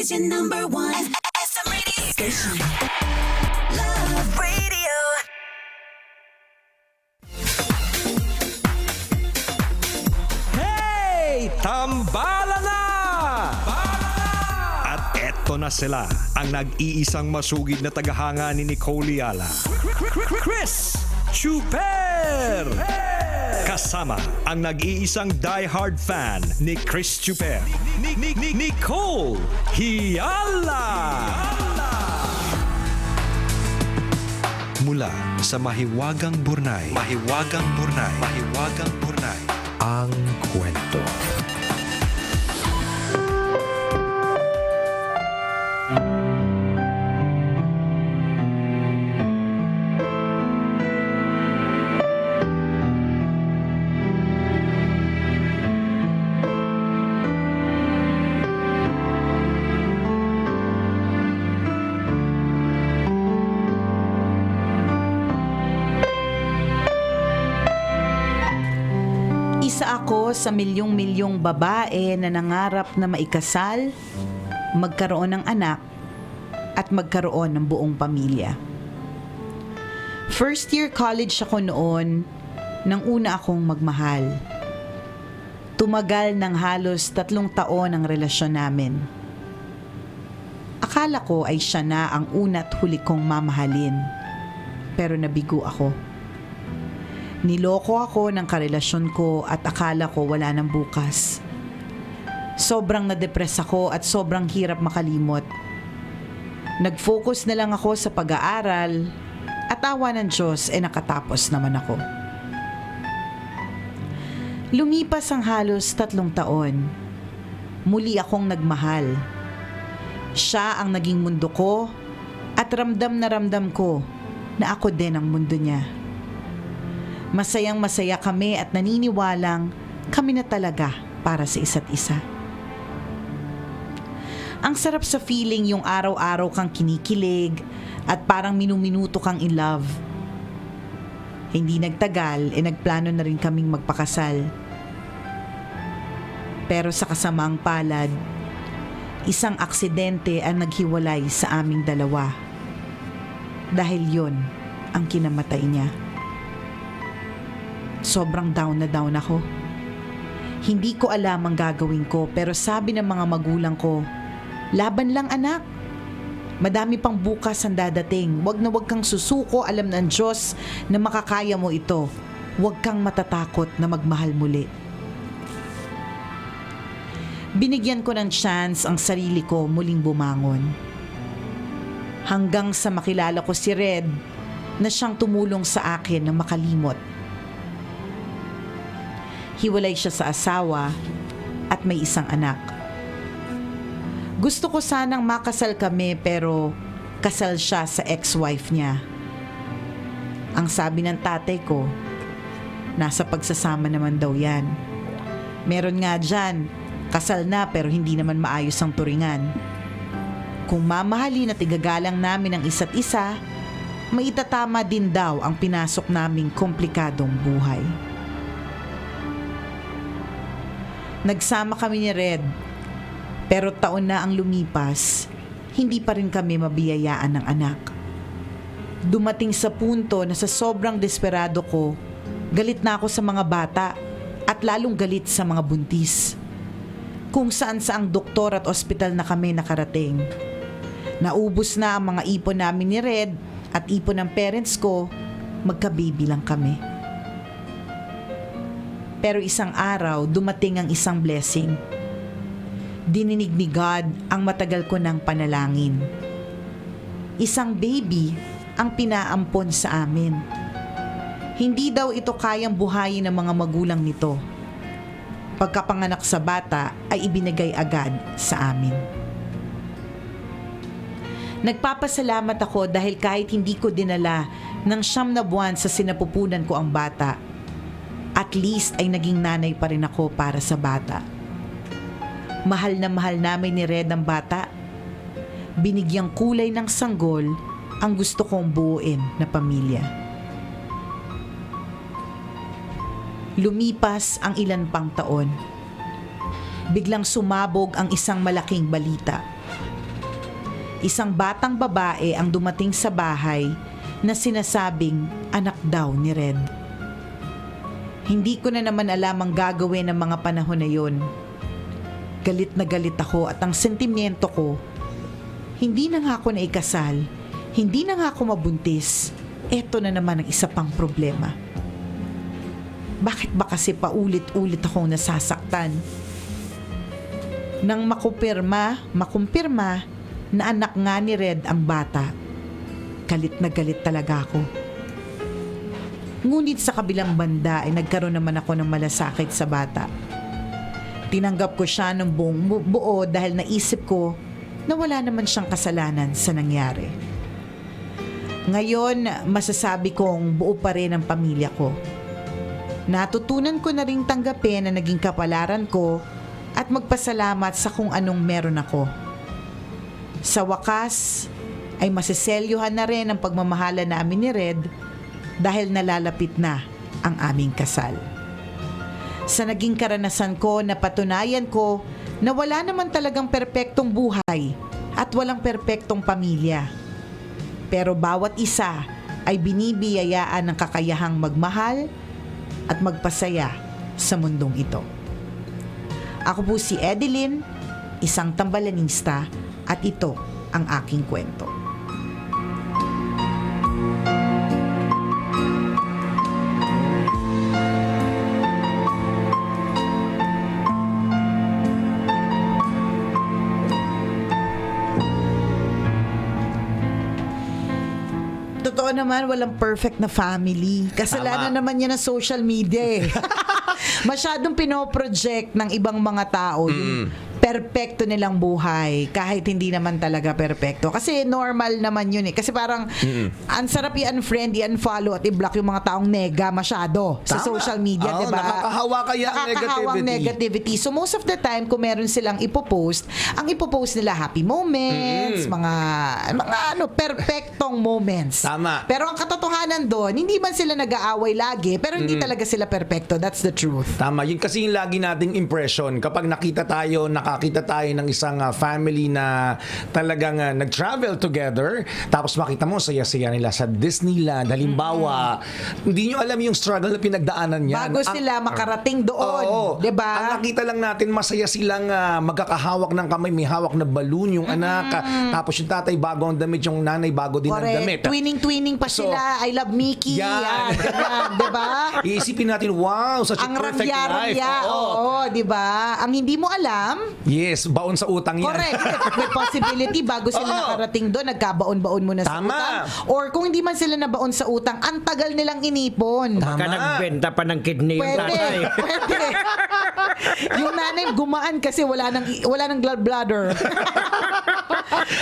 is your number one FM radio station. Love Radio. Hey! Tambala na! At eto na sila, ang nag-iisang masugid na tagahanga ni Nicole Yala. Chris Chuper! Kasama ang nag-iisang die-hard fan ni Chris Chuper, Nicole Hiala! Mula sa Mahiwagang Burnay, ang kwento. Isa ako sa milyong-milyong babae na nangarap na maikasal, magkaroon ng anak, at magkaroon ng buong pamilya. First year college ako noon nang una akong magmahal. Tumagal ng halos 3 taon ang relasyon namin. Akala ko ay siya na ang una't huli kong mamahalin, pero nabigo ako. Niloko ako ng karelasyon ko at akala ko wala nang bukas. Sobrang nadepress ako at sobrang hirap makalimot. Nag-focus na lang ako sa pag-aaral at awa ng Diyos nakatapos naman ako. Lumipas ang halos 3 taon. Muli akong nagmahal. Siya ang naging mundo ko at ramdam na ramdam ko na ako din ang mundo niya. Masayang masaya kami at naniniwalang kami na talaga para sa isa't isa. Ang sarap sa feeling yung araw-araw kang kinikilig at parang minuminuto kang in love. Hindi nagtagal, nagplano na rin kaming magpakasal. Pero sa kasamaang palad, isang aksidente ang naghiwalay sa aming dalawa. Dahil yon ang kinamatay niya. Sobrang down na down ako. Hindi ko alam ang gagawin ko pero sabi ng mga magulang ko, laban lang anak. Madami pang bukas ang dadating. Wag na wag kang susuko, alam ng Diyos na makakaya mo ito. Wag kang matatakot na magmahal muli. Binigyan ko ng chance ang sarili ko muling bumangon. Hanggang sa makilala ko si Red na siyang tumulong sa akin na makalimot. Hiwalay siya sa asawa at may isang anak. Gusto ko sanang makasal kami pero kasal siya sa ex-wife niya. Ang sabi ng tatay ko, nasa pagsasama naman daw yan. Meron nga dyan, kasal na pero hindi naman maayos ang turingan. Kung mamahalin at igagalang namin ang isa't isa, maitatama din daw ang pinasok naming komplikadong buhay. Nagsama kami ni Red, pero taon na ang lumipas, hindi pa rin kami mabiyayaan ng anak. Dumating sa punto na sa sobrang desperado ko, galit na ako sa mga bata at lalong galit sa mga buntis. Kung saan-saang doktor at ospital na kami nakarating. Naubos na ang mga ipon namin ni Red at ipon ng parents ko, magka-baby lang kami. Pero isang araw, dumating ang isang blessing. Dininig ni God ang matagal ko ng panalangin. Isang baby ang pinaampon sa amin. Hindi daw ito kayang buhayin ng mga magulang nito. Pagkapanganak sa bata ay ibinigay agad sa amin. Nagpapasalamat ako dahil kahit hindi ko dinala ng 9 na buwan sa sinapupunan ko ang bata, at least ay naging nanay pa rin ako para sa bata. Mahal na mahal namin ni Red ang bata. Binigyang kulay ng sanggol ang gusto kong buuin na pamilya. Lumipas ang ilan pang taon. Biglang sumabog ang isang malaking balita. isang batang babae ang dumating sa bahay na sinasabing anak daw ni Red. Hindi ko na naman alam ang gagawin ng mga panahon na yon. Galit na galit ako at ang sentimiento ko, hindi na nga ako naikasal, hindi na nga ako mabuntis, eto na naman ang isa pang problema. Bakit ba kasi paulit-ulit akong nasasaktan? Nang makumpirma na anak nga ni Red ang bata, galit na galit talaga ako. Ngunit sa kabilang banda ay nagkaroon naman ako ng malasakit sa bata. Tinanggap ko siya ng buong buo dahil naisip ko na wala naman siyang kasalanan sa nangyari. Ngayon, masasabi kong buo pa rin ang pamilya ko. Natutunan ko na ring tanggapin na naging kapalaran ko at magpasalamat sa kung anong meron ako. Sa wakas, ay masiselyuhan na rin ang pagmamahala namin ni Red dahil nalalapit na ang aming kasal. Sa naging karanasan ko, napatunayan ko na wala naman talagang perpektong buhay at walang perpektong pamilya. Pero bawat isa ay binibiyayaan ng kakayahang magmahal at magpasaya sa mundong ito. Ako po si Edeline, isang tambalanista, at ito ang aking kwento. Totoo naman, walang perfect na family. Kasalanan naman yan ng social media eh. Masyadong pinoproject ng ibang mga tao yung perpekto nilang buhay kahit hindi naman talaga perpekto. Kasi normal naman yun eh. Kasi parang ang sarap i-unfriend, i-unfollow at i-block yung mga taong nega masyado sa Tama. social media, Oo, di ba? nakakahawa kaya ang Nakakahawang negativity. So most of the time, kung meron silang ipopost, ang ipopost nila happy moments, mga perpektong moments. Tama. Pero ang katotohanan doon, hindi man sila nag-aaway lagi, pero hindi talaga sila perpekto. That's the truth. Tama, yun kasi yung lagi nating impression kapag nakakita tayo ng isang family na talagang nag-travel together, tapos makita mo saya-saya nila sa Disneyland, halimbawa, hindi nyo alam yung struggle na pinagdaanan yan. Bago sila makarating doon, Oo. 'di ba? Ang nakita lang natin, masaya silang magkakahawak ng kamay, may hawak na balloon yung anak, tapos yung tatay bago ang damit, yung nanay bago din ang damit. Twinning-twinning pa So, sila. I love Mickey. yan. Ganyan, 'di ba? Iisipin natin, wow, such a Ang perfect life. rangya-rangya. Oo, 'di ba? Ang hindi mo alam, Yes, baon sa utang yan. correct. May possibility bago sila Oo. nakarating doon, nagkabaon-baon muna sa Tama. utang. Or kung hindi man sila nabaon sa utang, ang tagal nilang inipon. Tama. Baka nagbenta pa ng kidney yung tatay. Pwede. Yung nanay gumaan kasi wala nang gallbladder.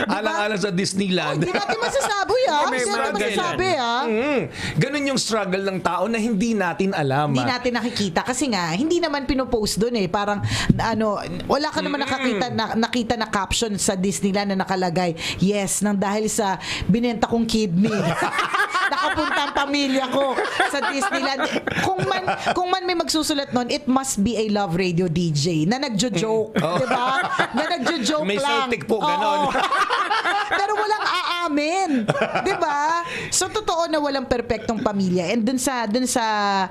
Alang-alang sa Disneyland. Hindi natin masasabi May Hindi mga natin masasabi Ganun yung struggle ng tao na hindi natin alam. Hindi natin nakikita kasi nga hindi naman pinopost doon eh. Parang wala ka naman nakita na caption sa Disneyland na nakalagay, yes, nang dahil sa binenta kong kidney. Nakapunta ang pamilya ko sa Disneyland. Kung man may magsusulat nun, it must be a love radio DJ na nagjo-joke, Oh. 'di ba? Na nagjo-joke May lang. celtic po, ganon. Oo. Pero walang aamin, 'di ba? So totoo na walang perpektong pamilya. And dun sa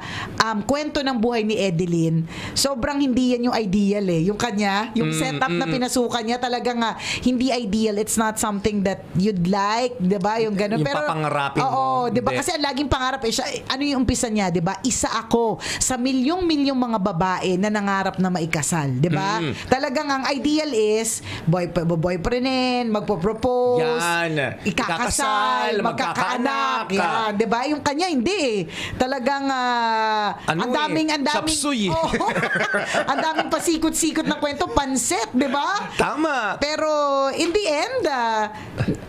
kwento ng buhay ni Edeline, sobrang hindi yan yung ideal eh. Yung kanya, yung setup na pinasukan niya talagang hindi ideal. It's not something that you'd like, 'di ba? Yung ganun. Yung papangarapin mo. Oo, 'di ba? Hindi. Kasi ang laging pangarap siya, ano yung umpisa niya, 'di ba? Isa ako sa milyong-milyong mga babae na nangarap na maikasal, 'di ba? Talagang ang ideal is boyfriendin, magpo-propose, Yan. ikakasal, magkakaanak, yan, 'di ba? Yung kanya hindi eh. Talagang ang daming Chapsuy. Oo. Ang daming pasikot-sikot na kwento, panset, 'di ba? Tama. Pero in the end,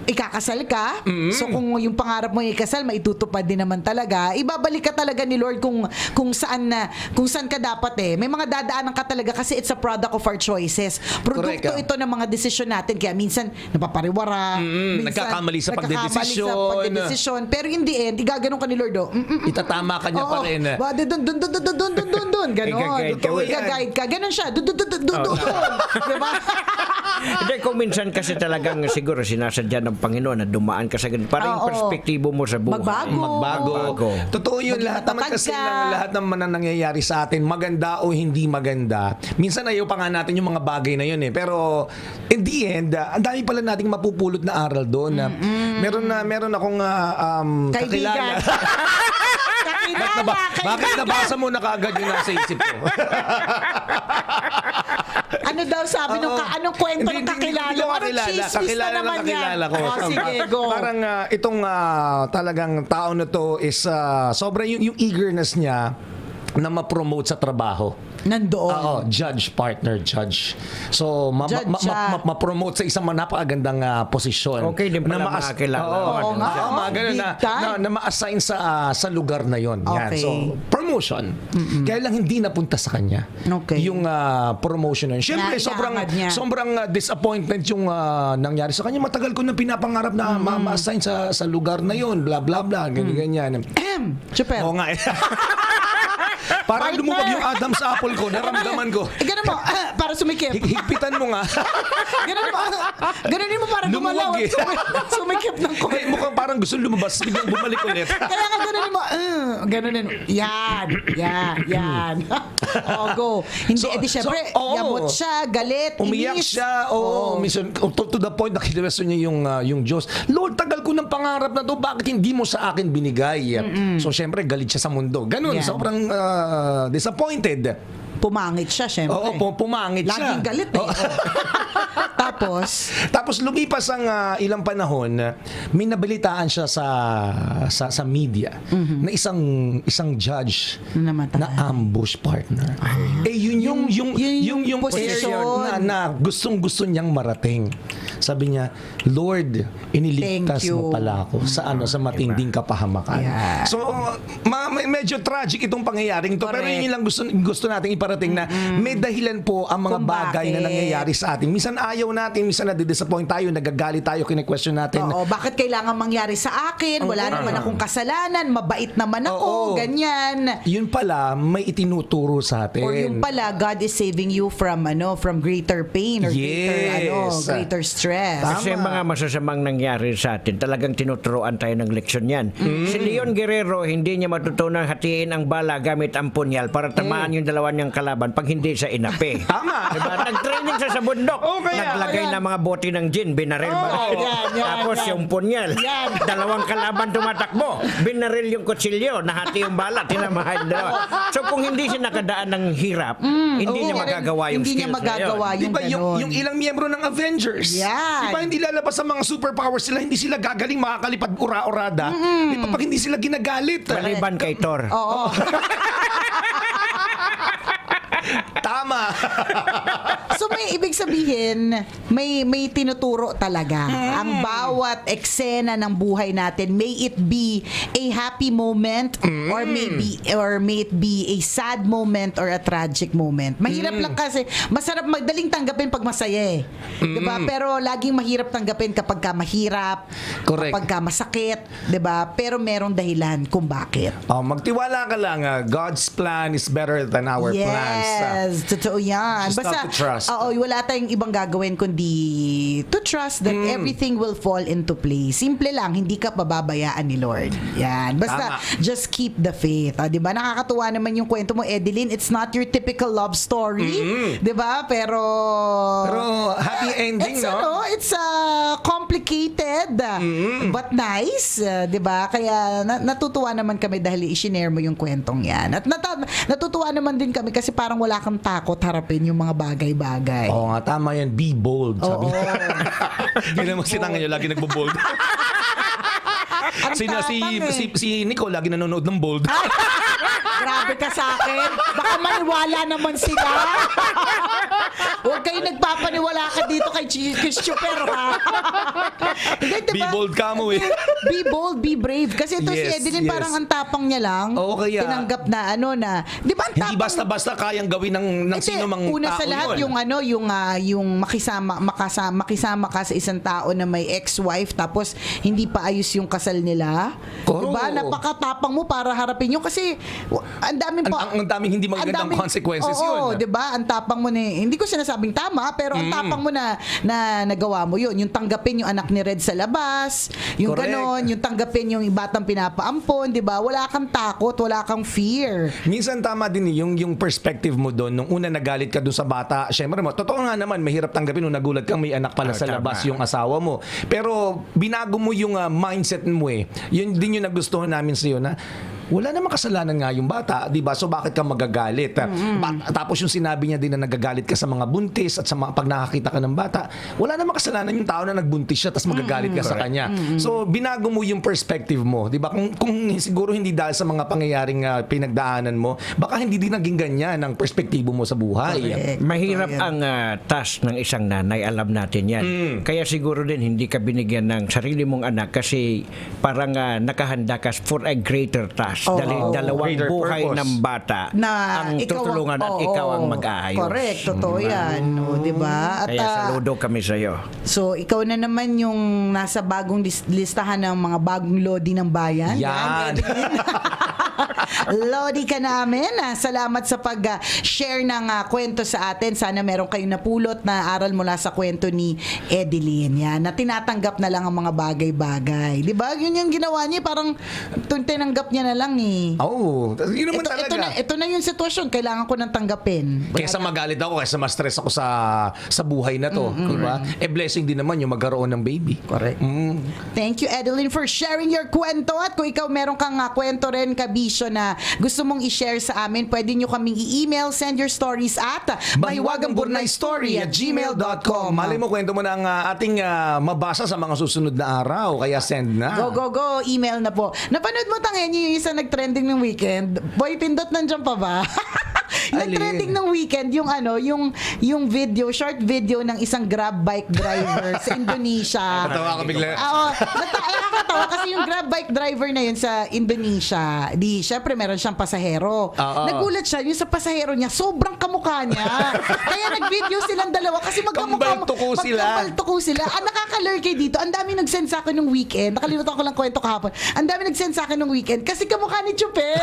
ikakasal ka. So kung yung pangarap mo ikasal, maitutupad din naman talaga. Ibabalik ka talaga ni Lord kung saan ka dapat eh. May mga dadaanan ka talaga kasi it's a product of our choices. Produkto Correct, ito ng mga desisyon natin. Kaya minsan napapariwara. Minsan, nagkakamali sa pagdedesisyon. Pero in the end, igaganon ka ni Lord. Itatama ka niya pa rin. Doon. Ganon. I-guide ka. I-guide ka. Ganon siya. Doon. Diba? Hindi, kung minsan kasi talagang siguro sinasadya ng Panginoon na dumaan ka sa ganun. Parang yung Oo. perspektibo mo sa buhay. Magbago. Totoo yun. Maging Lahat naman matatag kasi ka. lahat naman na nangyayari sa atin, maganda o hindi maganda. Minsan ayaw pa nga natin yung mga bagay na yun eh. Pero in the end, ang dami pala nating mapupulot na aral doon. Meron akong kakilala. Kakilala. Bakit nabasa mo na kaagad yung nasa isip ko? Ano daw sabi nung anong kwento ng kakilala? Hindi ko Anong kakilala. chismis Kakilala na ng naman kakilala yan? ko. Oh, sige, go. Parang itong talagang tao na to is sobrang yung eagerness niya na ma-promote sa trabaho. Nandoon. Oo, judge, partner, judge. So, Judge siya. ma-promote sa isang napakagandang posisyon. Okay din pala makakilala. Oo nga. Mga ganun Big time. na ma-assign sa lugar na yon. Yan. Okay. So, promotion. Kaya lang hindi napunta sa kanya. Okay. Yung promotion na yun. Siyempre, Inaangad niya. sobrang disappointment yung nangyari sa kanya. Matagal ko na pinapangarap na ma-assign sa lugar na yon. Blah, blah, blah. Ganyan. Super. Oo nga eh. Parang Partner. lumubog yung Adam's apple ko. Naramdaman ko. Ganun mo, para sumikip. Higpitan mo nga. Ganunin mo para gumalaw. Lumuwag eh. Sumikip ng ko. Eh, mukhang parang gusto lumabas. Biglang bumalik ulit. Kaya nga ganunin mo, ganunin mo. Yan. Go. Hindi, So- edi syempre, so, oo. yamot siya, galit, Umiyak inis. siya. Oo. Minsan, to the point na kinwesto niya yung Diyos. Lord, tagal ko ng pangarap na to. Bakit hindi mo sa akin binigay? So, syempre, galit siya sa mundo. Ganun. Yan. Sobrang disappointed. Pumangit siya, syempre. Oo, pumangit siya. Laging galit eh. Tapos, lumipas ang ilang panahon, may nabalitaan siya sa media na isang judge Namatay. na ambush partner. Yun yung posisyon. area na gustong-gusto niyang marating. Sabi niya, Lord, iniligtas Thank you. mo pala ako sa matinding kapahamakan. Yeah. So, medyo tragic itong pangyayaring to. Pero Correct. yun lang gusto nating iparating na may dahilan po ang mga Kung bagay na bakit. nangyayari sa atin. Minsan ayaw natin, minsan nadidisappoint tayo, nagagalit tayo, kine-question natin. Oo, bakit kailangan mangyari sa akin? Wala naman akong kasalanan, mabait naman Oo. ako, ganyan. Yun pala, may itinuturo sa atin. Or yung pala, God is saving you from greater pain or Yes. greater stress. Kasi mga masasamang nangyari sa atin, talagang tinuturoan tayo ng leksyon yan. Si Leon Guerrero, hindi niya matutunan hatiin ang bala gamit ang punyal para tamaan yung dalawa niyang kalaban pag hindi siya inapi. Tama. Diba? Nag-training siya sa bundok. Naglagay ng mga bote ng gin, binaril. yan. Tapos yung punyal, dalawang kalaban tumatakbo. Binaril yung kutsilyo, nahati yung bala, tinamahan dalawa. So kung hindi siya nakadaan ng hirap, hindi niya magagawa yung Hindi niya skills na yun. magagawa yung Diba ganon. yung ilang miyembro ng Avengers? Yan. Diba hindi lalabas sa mga superpowers sila, hindi sila gagaling makakalipad ura-urada. Diba pag hindi sila ginagalit? Maliban kay Thor. Oo. Tama. So may ibig sabihin, may tinuturo talaga. Ang bawat eksena ng buhay natin, may it be a happy moment or may it be a sad moment or a tragic moment. Mahirap lang kasi, masarap madaling tanggapin pag masaya eh. 'Di ba? Pero laging mahirap tanggapin kapag ka mahirap, Correct. kapag ka masakit, 'di ba? Pero merong dahilan kung bakit. Magtiwala ka lang. God's plan is better than our plans. Yes, totoo yan. Just have to trust. Oo, wala tayong ibang gagawin kundi to trust that everything will fall into place. Simple lang, hindi ka pababayaan ni Lord. Yan. Basta, Tama. just keep the faith. Di ba? Nakakatuwa naman yung kwento mo, Edeline. It's not your typical love story. Di ba? Pero happy ending, it's, no? It's complicated, but nice. Di ba? Kaya natutuwa naman kami dahil i-share mo yung kwentong yan. At natutuwa naman din kami kasi parang wala kang takot harapin yung mga bagay-bagay. Oo nga, tama yan. Be bold. Sabi Oo. niya. Hindi naman si Tanga niya lagi nagbo-bold. Ang tapang eh. si Nico lagi nanonood ng bold. Grabe ka sa akin. Baka maniwala naman sila. Huwag kayo nagpapaniwala ka dito kay Chris Chuper, ha? Hindi, Be diba? bold ka mo eh. Be bold, be brave. Kasi ito si Yes, Edeline yes. parang ang tapang niya lang. Oo, kaya- Tinanggap na di ba ang tapang? Hindi basta-basta kayang gawin ng Hindi, sino mang una tao sa lahat yun. yung makisama ka sa isang tao na may ex-wife tapos hindi pa ayos yung kasal nila. Oo. Diba? Napakatapang mo para harapin yun kasi ang daming Ang daming hindi magandang consequences oo, yun. 'di ba? Ang tapang mo hindi ko sinasabing tama pero ang tapang mo na nagawa mo yun. Yung tanggapin yung anak ni Red sa labas, yung Correct. ganon, yung tanggapin yung batang pinapaampon, 'di ba? Wala kang takot, wala kang fear. Minsan tama din yung perspective mo doon. Nung una nagalit ka doon sa bata, syempre mo, totoo nga naman, mahirap tanggapin nung nagulat kang may anak pala sa Tama. labas yung asawa mo. Pero binago mo yung mindset mo eh. Yun din yung nagustuhan namin sa'yo na wala namang kasalanan nga yung bata, 'di ba? So bakit ka magagalit? Tapos yung sinabi niya din na nagagalit ka sa mga buntis at sa mga pag nakakita ka ng bata, wala namang kasalanan yung tao na nagbuntis siya tapos magagalit ka sa kanya. So binago mo yung perspective mo, 'di ba? Kung siguro hindi dahil sa mga pangyayaring pinagdaanan mo, baka hindi din naging ganyan ang perspektibo mo sa buhay. Mahirap ang task ng isang nanay, alam natin yan. Kaya siguro din hindi ka binigyan ng sarili mong anak kasi parang nakahanda ka for a greater task. Dalawang Greater buhay purpose. ng bata Na ang ikaw tutulungan at ikaw ang mag-aayos. Correct, totoo yan. O, 'di ba? At Kaya saludo kami sa iyo. so ikaw na naman yung nasa bagong listahan ng mga bagong lodi ng bayan. Yan. Edeline. Lodi ka namin. Salamat sa pag-share ng kwento sa atin. Sana meron kayong napulot na aral mula sa kwento ni Edeline. Yan, na tinatanggap na lang ang mga bagay-bagay. 'Di ba? Yun yung ginawa niya, parang tinanggap niya na lang eh. Oo. Yun naman talaga. Ito na yung sitwasyon. Kailangan ko nang tanggapin. Kaysa magalit ako, kaysa ma-stress ako sa buhay na to, di ba? Blessing din naman yung magkaroon ng baby. Correct. Thank you, Edeline, for sharing your kwento. At kung ikaw meron kang kwento rin, kabisyo, na gusto mong i-share sa amin, pwede nyo kaming i-email, send your stories at mahiwagangburnaystory@gmail.com. Malay mo, kwento mo na ang ating mabasa sa mga susunod na araw. Kaya send na. Go. Email na po. Napanood mo tangenyo yung isa nag-trending ng weekend? Boy Pindot, nandiyan pa ba? Nag-trending ng weekend yung video, short video ng isang Grab bike driver sa Indonesia. Natawa ka bigla. Oo, nakakatawa kasi yung Grab bike driver na yun sa Indonesia, syempre meron siyang pasahero. Nagulat siya, yung sa pasahero niya, sobrang kamukha niya. Kaya nag-video silang dalawa kasi Kambal-tuko sila. magkambal-tuko sila. Ang nakaka-lurky dito, ang dami nag-send sa akin ng weekend. Nakalimutan ko lang kwento kahapon. Ang dami nag-send sa akin ng weekend kasi kamukha ni Chuper.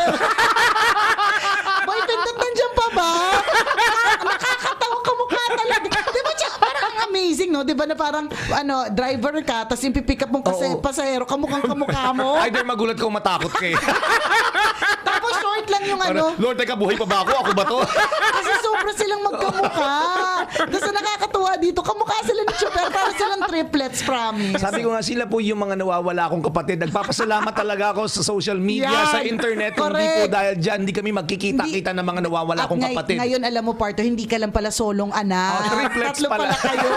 Boy, Pindot, nandiyan pa ba? Nakakatawa kamukha talaga. Di ba, parang ang amazing, no? Di ba na parang, driver ka, tapos yung pipick up mong pasahero, kamukha mo. Either magulat ka o matakot ka eh. Tapos short lang yung Lord, teka, buhay pa ba ako? Ako ba to? Kasi sobra silang magkamukha. Tapos ang nakakatuwa dito, kamukha sila ni Chuper, para silang triplets, promise. Sabi ko nga, sila po yung mga nawawala akong kapatid. Nagpapasalamat talaga ako sa social media, Yan. sa internet. Kung hindi po Correct. dahil dyan, hindi kami magkikita-kita ng mga nawawala akong kapatid. Ngayon, alam mo, Parto, hindi ka lang pala solong anak. Triplets Tatlo pala. kayo.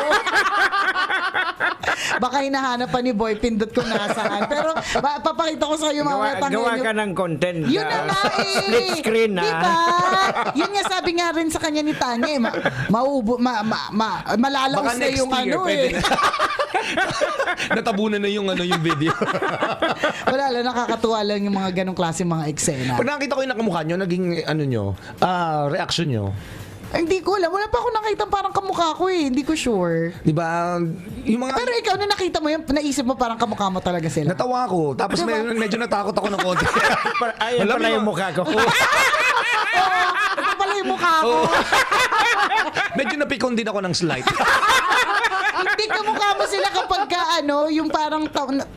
Baka hinahanap pa ni Boy Pindot kung nasaan. Pero papakita ko sa iyo mga Gawa ka ng content. Yun na nga eh. Split screen na. Diba? Yun nga sabi nga rin sa kanya ni Tanya eh. Malalaos Baka na next yung year, eh. Natabunan na yung video. Wala lang, nakakatuwa lang yung mga ganong klase mga eksena. Pag nakita ko yung nakamukha nyo, naging reaction nyo. Hindi ko alam. Wala pa ako nakita parang kamukha ko eh. Hindi ko sure. Di ba? Yung mga... Pero ikaw na nakita mo yun, naisip mo parang kamukha mo talaga sila. Natawa ako. Tapos medyo natakot ako ng konti. Ayun Alam pala mo, yung mukha ko. Oo, ito pala yung mukha ko. Medyo napikon din ako ng slight. Hindi kamukha mo sila kapag yung parang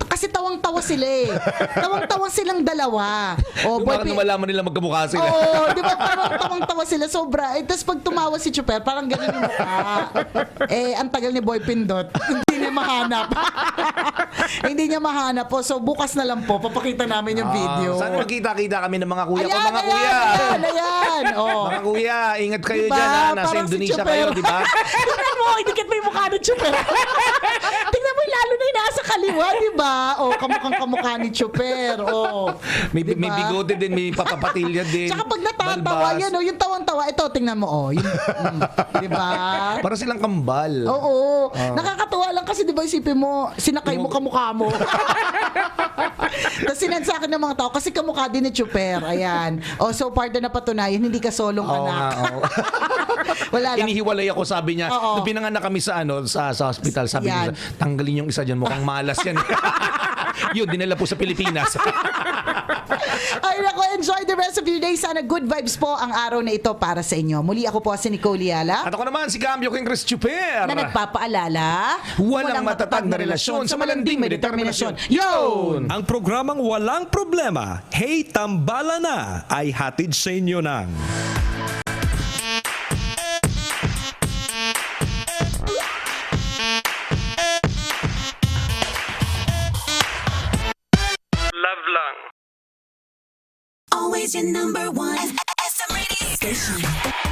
kasi tawang-tawa sila eh. Tawang-tawa silang dalawa. Yung parang malaman nila magkamukha sila. Oo, di ba parang tawang-tawa sila sobra. Tapos pag tumawa si Chuper, parang ganun yung mukha. Ang tagal ni Boy Pindot. Hindi niya mahanap. Hindi niya mahanap po. So bukas na lang po, papakita namin yung video. Sana magkita-kita kami ng mga kuya ko. Mga kuya! Ayan. Oh. Mga kuya, ingat kayo Diba? dyan. Nasa Parang si Indonesia Chuper. kayo, di ba? Tingnan mo, idikit mo yung mukha ni Chuper. Tingnan mo, lalo na yung nasa kaliwa, di ba? O, kamukhang-kamukha ni Chuper. O, May, di may ba? bigote din, may papapatilya din. Tsaka pag natatawa balbas. yan, yung tawang-tawa, ito, tingnan mo, di ba? Para silang kambal. Oo. Nakakatuwa lang kasi, di ba, isipin mo, sinakay mo kamukha mo. Tapos sinend sa akin ng mga tao, kasi kamukha din ni Chuper. Ayan. O, so far na napatunayan, hindi ka solong Oo anak. nga, oo. Wala lang. Inihiwalay ako, sabi niya. Oo. Nung pinanganak kami sa sa hospital, sabi Yan. niya, tanggalin yung isa dyan, mukhang malas yan. Yun, dinala po sa Pilipinas. Ay, nako, enjoy the rest of your day. Sana good vibes po ang araw na ito para sa inyo. Muli ako po si Nicole Liala. At ako naman, si Cambio King Chris Chuper. Na nagpapaalala, Walang matatag na relasyon sa malanding may determinasyon. Yun! Ang programang Walang Problema, Hey Tambala Na, ay hatid sa inyo ng Always your number one. SM Radio Station.